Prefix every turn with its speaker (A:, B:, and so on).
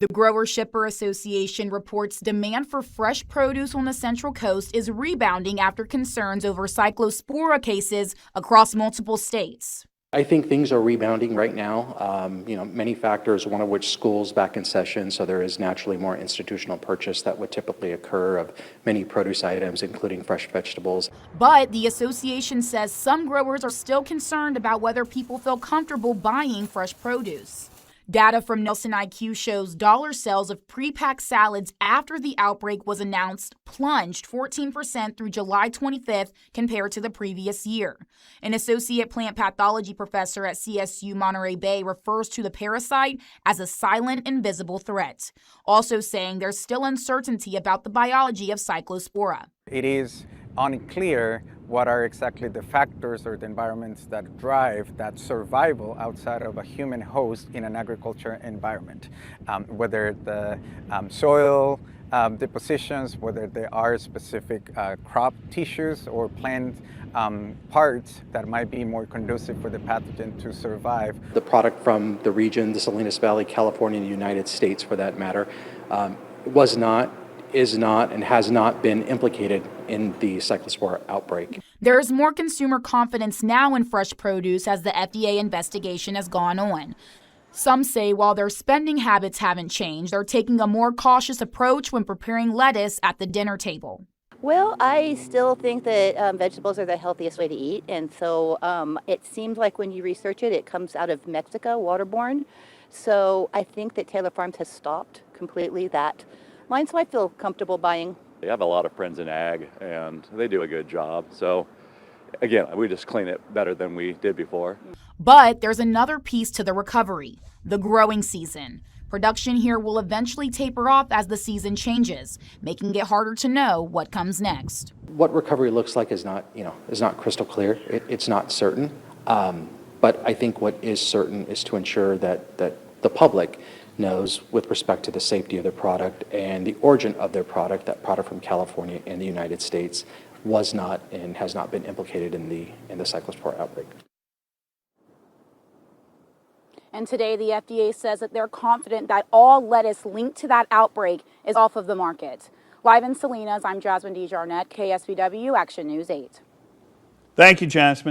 A: The Grower Shipper Association reports demand for fresh produce on the Central Coast is rebounding after concerns over Cyclospora cases across multiple states.
B: I think things are rebounding right now. Many factors, one of which school's back in session, so there is naturally more institutional purchase that would typically occur of many produce items, including fresh vegetables.
A: But the association says some growers are still concerned about whether people feel comfortable buying fresh produce. Data from Nielsen IQ shows dollar sales of pre-packed salads after the outbreak was announced plunged 14% through July 25th compared to the previous year. An associate plant pathology professor at CSU Monterey Bay refers to the parasite as a silent, invisible threat, also saying there's still uncertainty about the biology of Cyclospora.
C: It is unclear what are exactly the factors or the environments that drive that survival outside of a human host in an agriculture environment. Whether the soil depositions, whether there are specific crop tissues or plant parts that might be more conducive for the pathogen to survive.
B: The product from the region, the Salinas Valley, California, and the United States for that matter, is not, and has not been implicated in the Cyclospora outbreak.
A: There is more consumer confidence now in fresh produce as the FDA investigation has gone on. Some say while their spending habits haven't changed, they're taking a more cautious approach when preparing lettuce at the dinner table.
D: Well, I still think that vegetables are the healthiest way to eat, and so it seems like when you research it, it comes out of Mexico, waterborne. So I think that Taylor Farms has stopped completely that line, so I feel comfortable buying.
E: I have a lot of friends in ag, and they do a good job. So, again, we just clean it better than we did before.
A: But there's another piece to the recovery, the growing season. Production here will eventually taper off as the season changes, making it harder to know what comes next.
B: What recovery looks like is not crystal clear. It's not certain. But I think what is certain is to ensure that the public knows with respect to the safety of their product and the origin of their product, that product from California and the United States was not and has not been implicated in the Cyclospora outbreak.
F: And today the FDA says that they're confident that all lettuce linked to that outbreak is off of the market. Live in Salinas, I'm Jasmine DeJarnette, KSVW Action News 8.
G: Thank you, Jasmine.